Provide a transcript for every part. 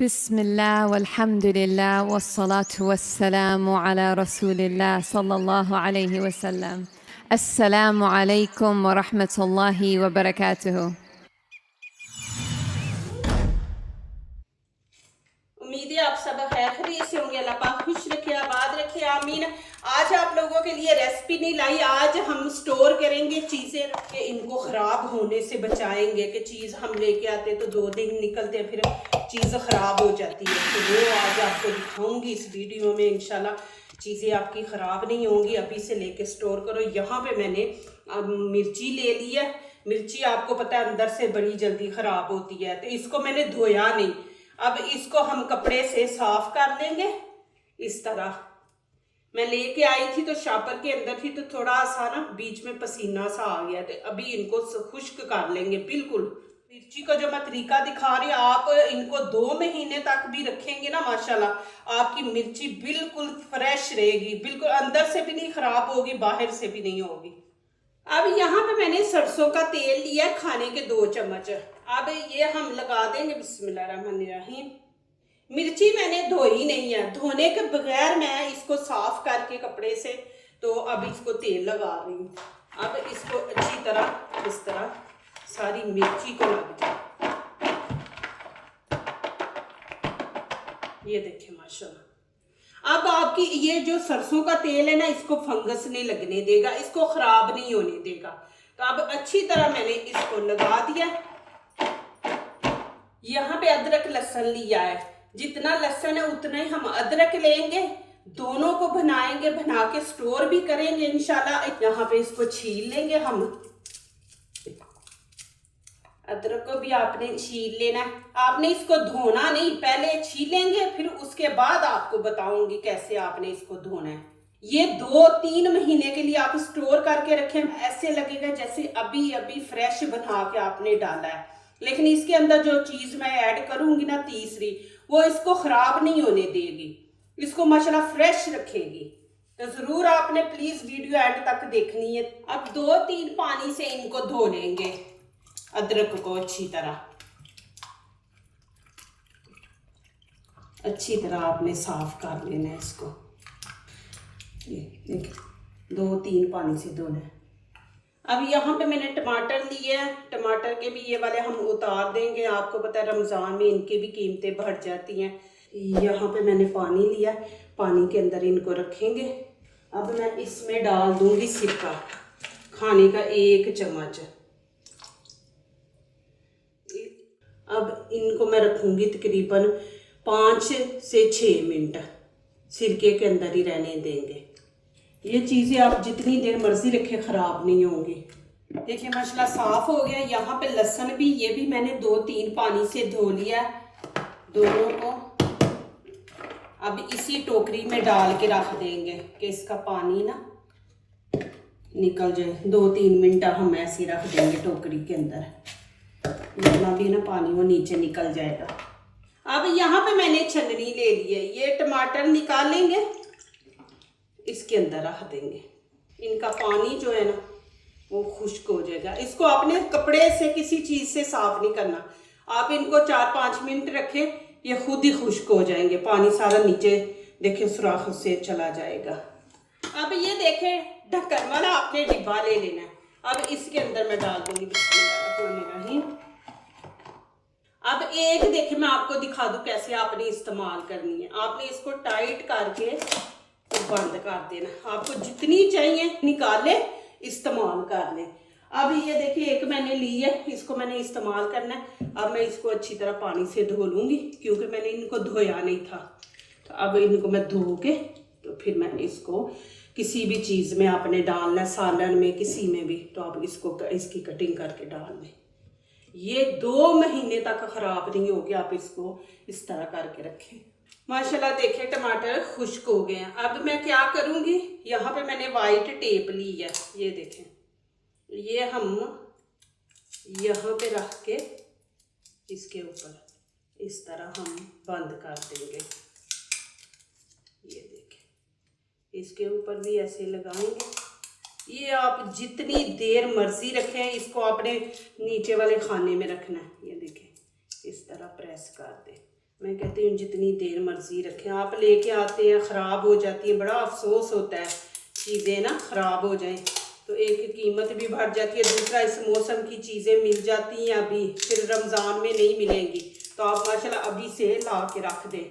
बिस्मिल्लाह वल्हम्दुलिल्लाह वस्सलातु वस्सलामु अला रसूलिल्लाह सल्लल्लाहु अलैहि वसल्लम। अस्सलामु अलैकुम व रहमतुल्लाहि व बरकातुहू। उम्मीद है आप सब खैर खैरियत से होंगे। अल्लाह पाक खुश रखे, आबाद रखे, आमीन। आज आप लोगों के लिए रेसिपी नहीं लाई, आज हम स्टोर करेंगे चीज़ें रख के, इनको ख़राब होने से बचाएंगे। कि चीज़ हम लेके आते तो 2 दिन निकलते हैं, फिर चीज़ ख़राब हो जाती है। तो वो आज आपको दिखाऊंगी इस वीडियो में। इंशाल्लाह चीज़ें आपकी ख़राब नहीं होंगी। अभी से लेके स्टोर करो। यहाँ पे मैंने मिर्ची ले ली है। मिर्ची आपको पता है अंदर से बड़ी जल्दी ख़राब होती है, तो इसको मैंने धोया नहीं। अब इसको हम कपड़े से साफ कर लेंगे। इस तरह मैं लेके आई थी तो शॉपर के अंदर थी, तो थोड़ा सा ना बीच में पसीना सा आ गया, तो अभी इनको खुश्क कर लेंगे बिल्कुल। मिर्ची का जो मैं तरीका दिखा रही हूँ, आप इनको 2 महीने तक भी रखेंगे ना, माशाल्लाह आपकी मिर्ची बिल्कुल फ्रेश रहेगी, बिल्कुल अंदर से भी नहीं खराब होगी, बाहर से भी नहीं होगी। अब यहाँ पे मैंने सरसों का तेल लिया, खाने के 2 चम्मच। अब ये हम लगा देंगे। बिस्मिल्लाहिर्रहमानिर्रहीम। मिर्ची मैंने धोई नहीं है, धोने के बगैर मैं इसको साफ करके कपड़े से, तो अब इसको तेल लगा रही हूँ। अब इसको अच्छी तरह इस तरह सारी मिर्ची को लग जाए। ये देखिए माशाल्लाह। अब आपकी ये जो सरसों का तेल है ना, इसको फंगस नहीं लगने देगा, इसको खराब नहीं होने देगा। तो अब अच्छी तरह मैंने इसको लगा दिया। यहाँ पे अदरक लहसुन लिया है, जितना लहसुन है उतना ही हम अदरक लेंगे। दोनों को बनाएंगे, बना के स्टोर भी करेंगे इंशाल्लाह। यहाँ पे इसको छील लेंगे हम। अदरक को भी आपने छील लेना है। आपने इसको धोना नहीं, पहले छीलेंगे, फिर उसके बाद आपको बताऊंगी कैसे आपने इसको धोना है। ये 2-3 महीने के लिए आप स्टोर करके रखें, ऐसे लगेगा जैसे अभी अभी फ्रेश बना के आपने डाला है। लेकिन इसके अंदर जो चीज मैं ऐड करूंगी ना, तीसरी, वो इसको खराब नहीं होने देगी, इसको माशाल्लाह फ्रेश रखेगी। तो जरूर आपने प्लीज वीडियो एंड तक देखनी है। अब 2-3 पानी से इनको धो लेंगे, अदरक को अच्छी तरह आपने साफ कर लेना है इसको। ये देखिए 2-3 पानी से धोना है। अब यहाँ पे मैंने टमाटर लिए हैं, टमाटर के भी ये वाले हम उतार देंगे। आपको पता है रमज़ान में इनकी भी कीमतें बढ़ जाती हैं। यहाँ पे मैंने पानी लिया, पानी के अंदर इनको रखेंगे। अब मैं इसमें डाल दूंगी सिरका, खाने का 1 चम्मच। अब इनको मैं रखूंगी तकरीबन 5 से 6 मिनट, सिरके के अंदर ही रहने देंगे। ये चीज़ें आप जितनी देर मर्जी रखें ख़राब नहीं होंगी। देखिए माशाल्लाह साफ़ हो गया। यहाँ पे लहसुन भी, ये भी मैंने 2-3 पानी से धो लिया दोनों को। अब इसी टोकरी में डाल के रख देंगे कि इसका पानी ना निकल जाए। 2-3 मिनट हम ऐसे रख देंगे टोकरी के अंदर, जितना भी ना पानी वो नीचे निकल जाएगा। अब यहाँ पे मैंने छलनी ले ली है, ये टमाटर निकालेंगे, इसके अंदर रख देंगे। इनका पानी जो है ना वो खुश्क हो जाएगा। इसको आपने कपड़े से किसी चीज़ से साफ नहीं करना। आप इनको 4-5 मिनट रखें, ये खुद ही खुश्क हो जाएंगे। पानी सारा नीचे देखें सुराख से चला जाएगा। अब ये देखें ढक्कन वाला आपने डिब्बा ले लेना है। अब इसके अंदर मैं डाल दूंगी बिस्मिल्लाहिर्रहमानिर्रहीम। अब एक देखे मैं आपको दिखा दूं कैसे आपने इस्तेमाल करनी है। आपने इसको टाइट करके बंद कर देना। आपको जितनी चाहिए निकाले, इस्तेमाल कर लें। अब ये देखिए एक मैंने ली है, इसको मैंने इस्तेमाल करना है। अब मैं इसको अच्छी तरह पानी से धो लूँगी, क्योंकि मैंने इनको धोया नहीं था। तो अब इनको मैं धो के, तो फिर मैंने इसको किसी भी चीज़ में आपने डालना है, सालन में, किसी में भी, तो आप इसको इसकी कटिंग करके डाल दें। ये 2 महीने तक ख़राब नहीं होगी। आप इसको इस तरह करके रखें। माशाल्लाह देखिए टमाटर खुश्क हो गए हैं। अब मैं क्या करूँगी, यहाँ पे मैंने वाइट टेप ली है, ये देखें, ये हम यहाँ पे रख के इसके ऊपर इस तरह हम बंद कर देंगे। ये देखें, इसके ऊपर भी ऐसे लगाएंगे। ये आप जितनी देर मर्जी रखें, इसको आपने नीचे वाले खाने में रखना है। ये देखें इस तरह प्रेस कर दें। मैं कहती हूँ जितनी देर मर्जी रखें। आप लेके आते हैं ख़राब हो जाती है, बड़ा अफसोस होता है चीज़ें ना ख़राब हो जाएं, तो एक कीमत भी बढ़ जाती है, दूसरा इस मौसम की चीज़ें मिल जाती हैं अभी, फिर रमज़ान में नहीं मिलेंगी। तो आप माशाल्लाह अभी से ला के रख दें।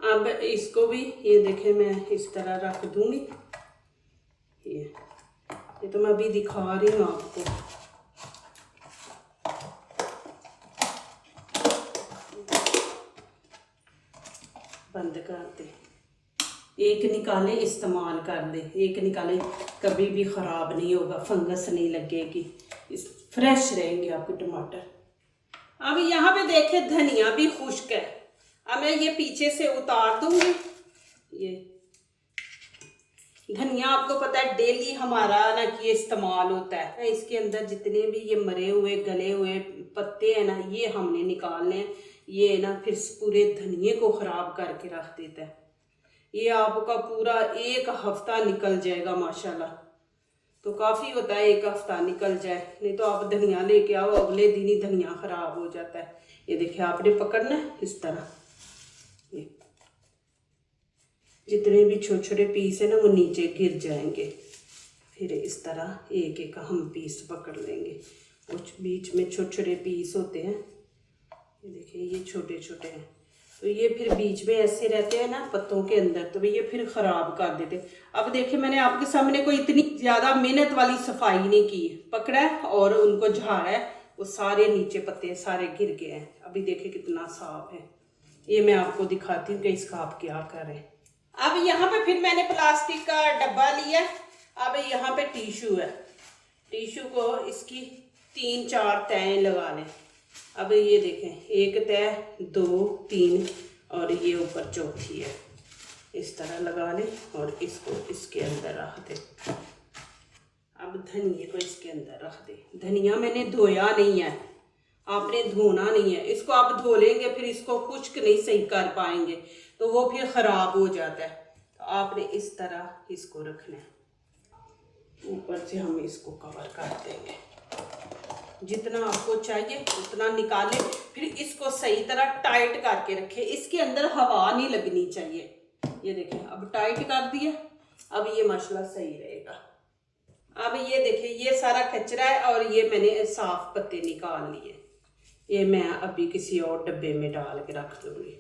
अब इसको भी ये देखें मैं इस तरह रख दूँगी। ये तो मैं अभी दिखा रही हूँ आपको। बंद कर दे, एक निकाले इस्तेमाल कर दे, एक निकाले कभी भी ख़राब नहीं होगा, फंगस नहीं लगेगी, इस फ्रेश रहेंगे आपके टमाटर। अब यहाँ पे देखे धनिया भी खुश्क है। अब मैं ये पीछे से उतार दूंगी। ये धनिया आपको पता है डेली हमारा ना कि इस्तेमाल होता है। इसके अंदर जितने भी ये मरे हुए गले हुए पत्ते हैं ना, ये हमने निकालने हैं। ये ना फिर पूरे धनिए को ख़राब करके रख देता है। ये आपका पूरा एक हफ्ता निकल जाएगा माशाल्लाह। तो काफ़ी होता है एक हफ्ता निकल जाए, नहीं तो आप धनिया लेके आओ अगले दिन ही धनिया ख़राब हो जाता है। ये देखिए आपने पकड़ना है इस तरह, ये जितने भी छोटे छोटे पीस है ना वो नीचे गिर जाएंगे। फिर इस तरह एक एक हम पीस पकड़ लेंगे। कुछ बीच में छोटे छोटे पीस होते हैं, ये देखिए ये छोटे छोटे हैं, तो ये फिर बीच में ऐसे रहते हैं ना पत्तों के अंदर, तो ये फिर ख़राब कर देते। अब देखिए मैंने आपके सामने कोई इतनी ज़्यादा मेहनत वाली सफाई नहीं की, पकड़ा है और उनको झाड़ा है, वो सारे नीचे पत्ते सारे गिर गए हैं। अभी देखिए कितना साफ है। ये मैं आपको दिखाती हूँ कि इसका आप क्या करें। अब यहाँ पे फिर मैंने प्लास्टिक का डब्बा लिया। अब यहाँ पे टिश्यू है, टिश्यू को इसकी 3-4 तय लगा लें। अब ये देखें एक तय 2 3 और ये ऊपर चौथी है, इस तरह लगा लें और इसको इसके अंदर रख दें। अब धनिए को इसके अंदर रख दें। धनिया मैंने धोया नहीं है, आपने धोना नहीं है, इसको आप धो लेंगे फिर इसको खुश्क नहीं सही कर पाएंगे, तो वो फिर ख़राब हो जाता है। तो आपने इस तरह इसको रखना है, ऊपर से हम इसको कवर कर देंगे। जितना आपको चाहिए उतना निकालें, फिर इसको सही तरह टाइट करके रखें, इसके अंदर हवा नहीं लगनी चाहिए। ये देखें अब टाइट कर दिया, अब ये माशाल्लाह सही रहेगा। अब ये देखिए ये सारा कचरा है और ये मैंने साफ पत्ते निकाल लिए, ये मैं अभी किसी और डब्बे में डाल के रख दूँगी।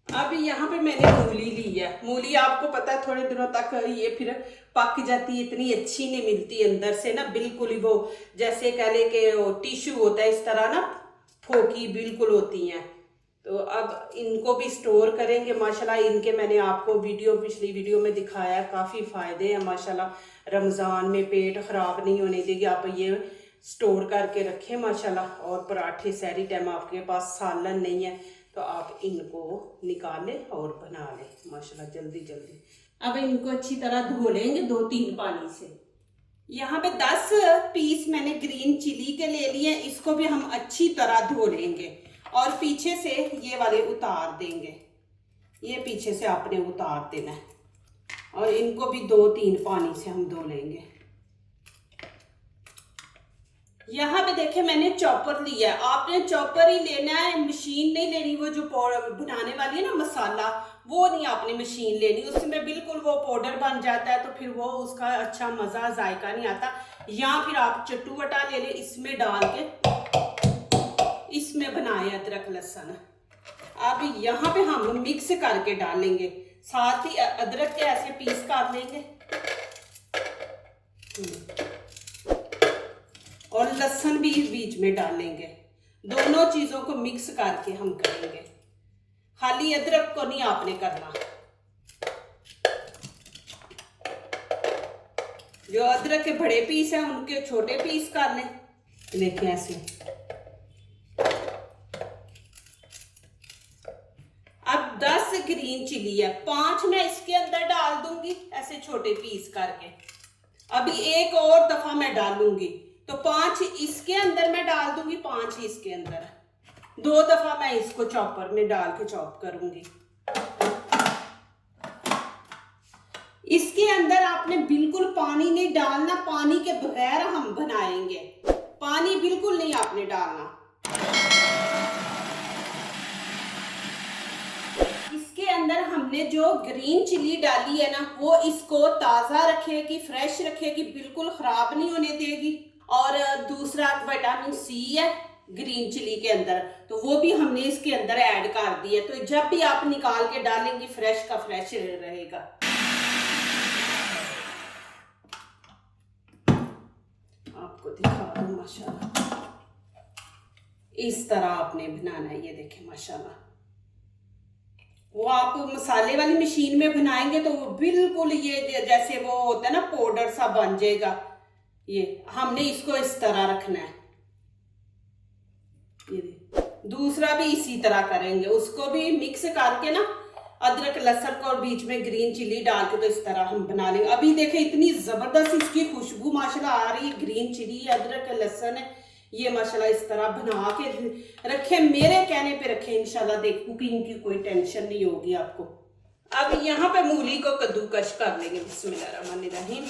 अब यहाँ पे मैंने मूली ली है। मूली आपको पता है थोड़े दिनों तक ये फिर पक जाती है, इतनी अच्छी नहीं मिलती अंदर से ना, बिल्कुल ही वो जैसे कह ले कि वो टिश्यू होता है इस तरह ना, फोकी बिल्कुल होती हैं। तो अब इनको भी स्टोर करेंगे माशाल्लाह। इनके मैंने आपको पिछली वीडियो में दिखाया, काफ़ी फ़ायदे हैं माशाल्लाह। रमज़ान में पेट ख़राब नहीं होने देगी, आप ये स्टोर करके रखें माशाल्लाह। और पराठे सहरी टाइम आपके पास सालन नहीं है तो आप इनको निकालें और बना लें माशाल्लाह जल्दी जल्दी। अब इनको अच्छी तरह धो लेंगे 2-3 पानी से। यहाँ पे 10 पीस मैंने ग्रीन चिली के ले लिए, इसको भी हम अच्छी तरह धो लेंगे और पीछे से ये वाले उतार देंगे। ये पीछे से आपने उतार देना है और इनको भी 2-3 पानी से हम धो लेंगे। यहाँ पे देखे मैंने चॉपर लिया है, आपने चॉपर ही लेना है, मशीन नहीं लेनी। वो जो बनाने वाली है ना मसाला, वो नहीं आपने मशीन लेनी, उसमें बिल्कुल वो पाउडर बन जाता है, तो फिर वो उसका अच्छा मज़ा जायका नहीं आता। या फिर आप चट्टूवटा ले लें, इसमें डाल के इसमें बनाए अदरक लहसुन। अब यहाँ पे हम मिक्स करके डालेंगे, साथ ही अदरक के ऐसे पीस कर लेंगे और लहसुन भी बीच में डालेंगे। दोनों चीज़ों को मिक्स करके हम करेंगे, खाली अदरक को नहीं आपने करना। जो अदरक के बड़े पीस हैं उनके छोटे पीस कर लें। देखिए ऐसे। अब 10 ग्रीन चिली है, 5 मैं इसके अंदर डाल दूंगी ऐसे छोटे पीस करके। अभी एक और दफा मैं डालूंगी तो 5 इसके अंदर मैं डाल दूंगी, 5 इसके अंदर। 2 दफा मैं इसको चॉपर में डाल के चॉप करूंगी। इसके अंदर आपने बिल्कुल पानी नहीं डालना, पानी के बगैर हम बनाएंगे, पानी बिल्कुल नहीं आपने डालना। हमने जो ग्रीन चिली डाली है ना, वो इसको ताज़ा रखेगी, फ्रेश रखेगी, बिल्कुल ख़राब नहीं होने देगी। और दूसरा विटामिन सी है ग्रीन चिली के अंदर, तो वो भी हमने इसके अंदर ऐड कर दी है। तो जब भी आप निकाल के डालेंगी फ्रेश का फ्रेश रहेगा। आपको दिखा दूं माशाल्लाह, इस तरह आपने बनाना है। ये देखें माशाल्लाह, वो आप मसाले वाली मशीन में बनाएंगे तो वो बिल्कुल ये जैसे वो होता है ना पाउडर सा बन जाएगा। ये हमने इसको इस तरह रखना है। ये दूसरा भी इसी तरह करेंगे, उसको भी मिक्स करके ना अदरक लहसुन को और बीच में ग्रीन चिली डाल के तो इस तरह हम बना लेंगे। अभी देखें इतनी जबरदस्त इसकी खुशबू माशाल्लाह आ रही है। ग्रीन चिली अदरक लहसुन है, ये माशाल्लाह इस तरह बना के रखें, मेरे कहने पे रखें। इंशाल्लाह देख कुकिंग की कोई टेंशन नहीं होगी आपको। अब यहाँ पे मूली को कद्दूकश कर लेंगे। बिस्मिल्लाहिर्रहमानिर्रहीम।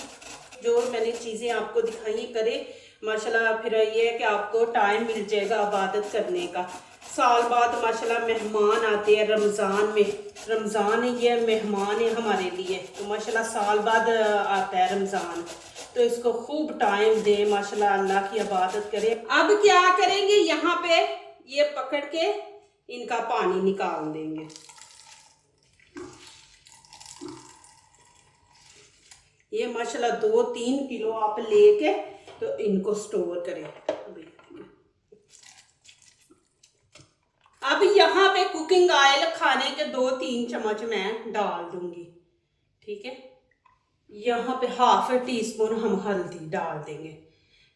जो मैंने चीज़ें आपको दिखाई करे माशाल्लाह, फिर ये है कि आपको टाइम मिल जाएगा इबादत करने का। साल बाद माशाल्लाह मेहमान आते हैं रमज़ान में। रमज़ान ये मेहमान है हमारे लिए, तो माशाल्लाह साल बाद आता है रमज़ान, तो इसको खूब टाइम दे माशाल्लाह, अल्लाह की इबादत करे। अब क्या करेंगे, यहाँ पे ये पकड़ के इनका पानी निकाल देंगे। ये माशाल्लाह 2-3 किलो आप लेके तो इनको स्टोर करें। अब यहाँ पे कुकिंग ऑयल खाने के 2-3 चम्मच मैं डाल दूंगी, ठीक है। यहाँ पे 1/2 टीस्पून हम हल्दी डाल देंगे।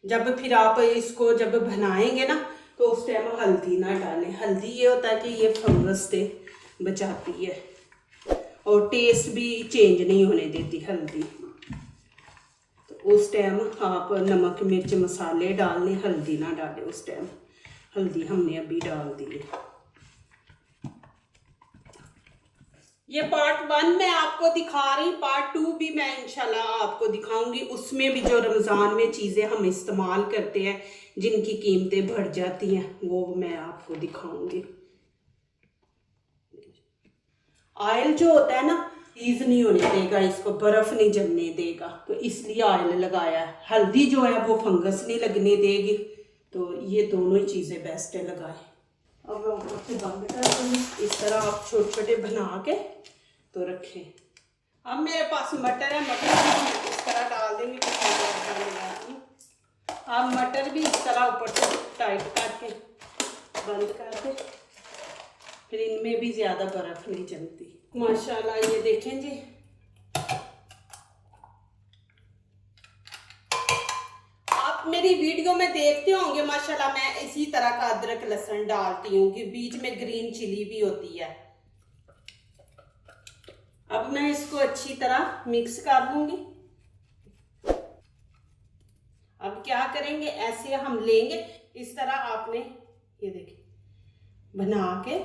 जब फिर आप इसको जब बनाएंगे ना तो उस टाइम हल्दी ना डालें। हल्दी ये होता है कि ये फंगस से बचाती है और टेस्ट भी चेंज नहीं होने देती हल्दी। तो उस टाइम आप नमक मिर्च मसाले डालने, हल्दी ना डालें उस टाइम। हल्दी हमने अभी डाल दी है। ये पार्ट 1 मैं आपको दिखा रही, पार्ट 2 भी मैं इंशाल्लाह आपको दिखाऊंगी। उसमें भी जो रमज़ान में चीज़ें हम इस्तेमाल करते हैं जिनकी कीमतें बढ़ जाती हैं वो मैं आपको दिखाऊंगी। ऑयल जो होता है ना चीज़ नहीं होने देगा, इसको बर्फ़ नहीं जमने देगा, तो इसलिए ऑयल लगाया है। हल्दी जो है वो फंगस नहीं लगने देगी, तो ये दोनों ही चीज़ें बेस्ट है लगाए। अब मैं ऊपर से बंद कर दूँगी। इस तरह आप छोटे छोटे बना के तो रखें। अब मेरे पास मटर है, मटर भी इस तरह डाल देंगे। अब मटर भी इस तरह ऊपर से टाइट करके बंद कर दे, फिर इनमें भी ज़्यादा बर्फ़ नहीं जमती। माशाल्लाह ये देखें जी, मेरी वीडियो में देखते होंगे माशाल्लाह मैं इसी तरह का अदरक लहसुन डालती हूँ कि बीच में ग्रीन चिली भी होती है। अब मैं इसको अच्छी तरह मिक्स कर लूंगी। अब क्या करेंगे, ऐसे हम लेंगे इस तरह। आपने ये देखिए बना के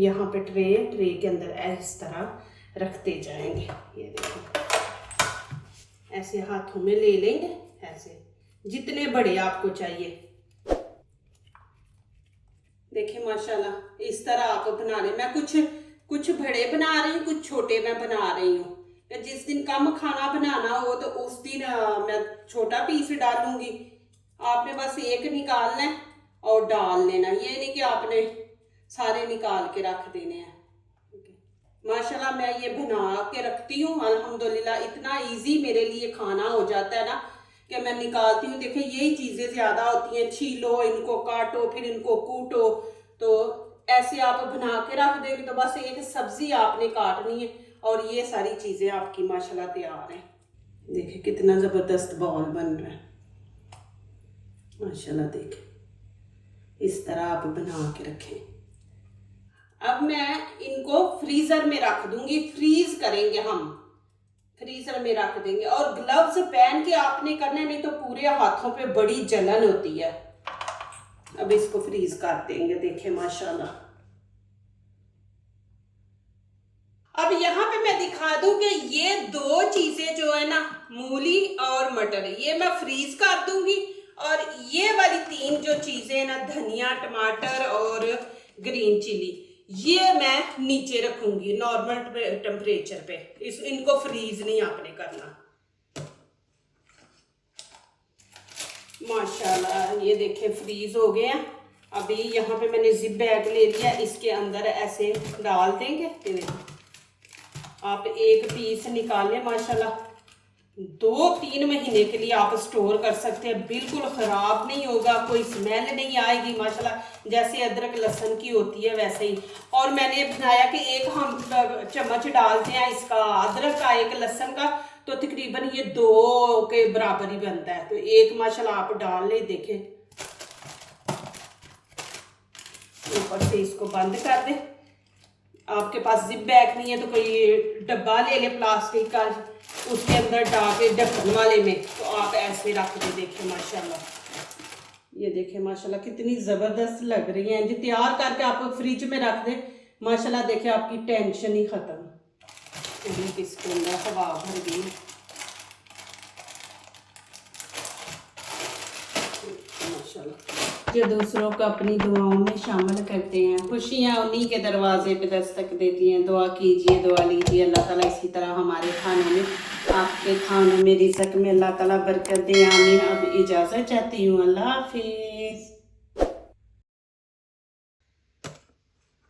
यहाँ पे ट्रे के अंदर इस तरह रखते जाएंगे। ये देखिए ऐसे हाथों में ले लेंगे, ऐसे जितने बड़े आपको चाहिए। देखिए माशाल्लाह इस तरह आप बना रहे। मैं कुछ बड़े बना रही हूँ, कुछ छोटे मैं बना रही हूँ। जिस दिन कम खाना बनाना हो तो उस दिन मैं छोटा पीस डालूंगी। आपने बस एक निकालना है और डाल लेना, ये नहीं कि आपने सारे निकाल के रख देने हैं। माशाल्लाह मैं ये बना के रखती हूँ अल्हम्दुलिल्लाह। इतना इजी मेरे लिए खाना हो जाता है ना कि मैं निकालती हूँ। देखिए यही चीज़ें ज़्यादा होती हैं, छीलो, इनको काटो, फिर इनको कूटो। तो ऐसे आप बना के रख देंगे तो बस एक सब्ज़ी आपने काटनी है और ये सारी चीज़ें आपकी माशाल्लाह तैयार हैं। देखिए कितना ज़बरदस्त बॉल बन रहा है माशाल्लाह। देखिए इस तरह आप बना के रखें। अब मैं इनको फ्रीज़र में रख दूंगी, फ्रीज करेंगे हम, फ्रीजर में रख देंगे। और ग्लव्स पहन के आपने करना, नहीं तो पूरे हाथों पे बड़ी जलन होती है। अब इसको फ्रीज कर देंगे। देखिए माशाल्लाह। अब यहाँ पे मैं दिखा दूं कि ये 2 चीजें जो है ना, मूली और मटर, ये मैं फ्रीज कर दूंगी। और ये वाली 3 जो चीजें ना, धनिया, टमाटर और ग्रीन चिली, ये मैं नीचे रखूंगी नॉर्मल टेम्परेचर पे, इनको फ्रीज नहीं आपने करना। माशाल्लाह ये देखें फ्रीज हो गए हैं। अभी यहाँ पे मैंने जिप बैग ले लिया, इसके अंदर ऐसे डाल देंगे। आप एक पीस निकाल लें, माशाल्लाह 2-3 महीने के लिए आप स्टोर कर सकते हैं, बिल्कुल ख़राब नहीं होगा, कोई स्मेल नहीं आएगी माशाल्लाह, जैसे अदरक लहसुन की होती है वैसे ही। और मैंने बनाया कि एक हम चम्मच डालते हैं इसका अदरक का, एक लहसुन का, तो तकरीबन ये 2 के बराबर ही बनता है। तो एक माशाल्लाह आप डाल ले, देखें ऊपर से इसको बंद कर दे। आपके पास जिप बैग नहीं है तो कोई डब्बा ले ले प्लास्टिक का, उसके अंदर डाल के ढक्कन वाले में, तो आप ऐसे रख दे। देखें माशाल्लाह, ये देखें माशाल्लाह कितनी ज़बरदस्त लग रही हैं। जी तैयार करके आप फ्रिज में रख दें, माशाल्लाह देखें आपकी टेंशन ही ख़त्म। इसके अंदर हवा भर गई, माशाल्लाह। जो दूसरों को अपनी दुआओं में शामिल करते हैं, खुशियाँ उन्हीं के दरवाजे पे दस्तक देती हैं। दुआ कीजिए, दुआ लीजिए, अल्लाह ताला इसी तरह हमारे खानों में, आपके खानों में, रिज़्क़ में अल्लाह ताला बरकत दे, आमीन। अब इजाज़त चाहती हूँ, अल्लाह हाफिज़।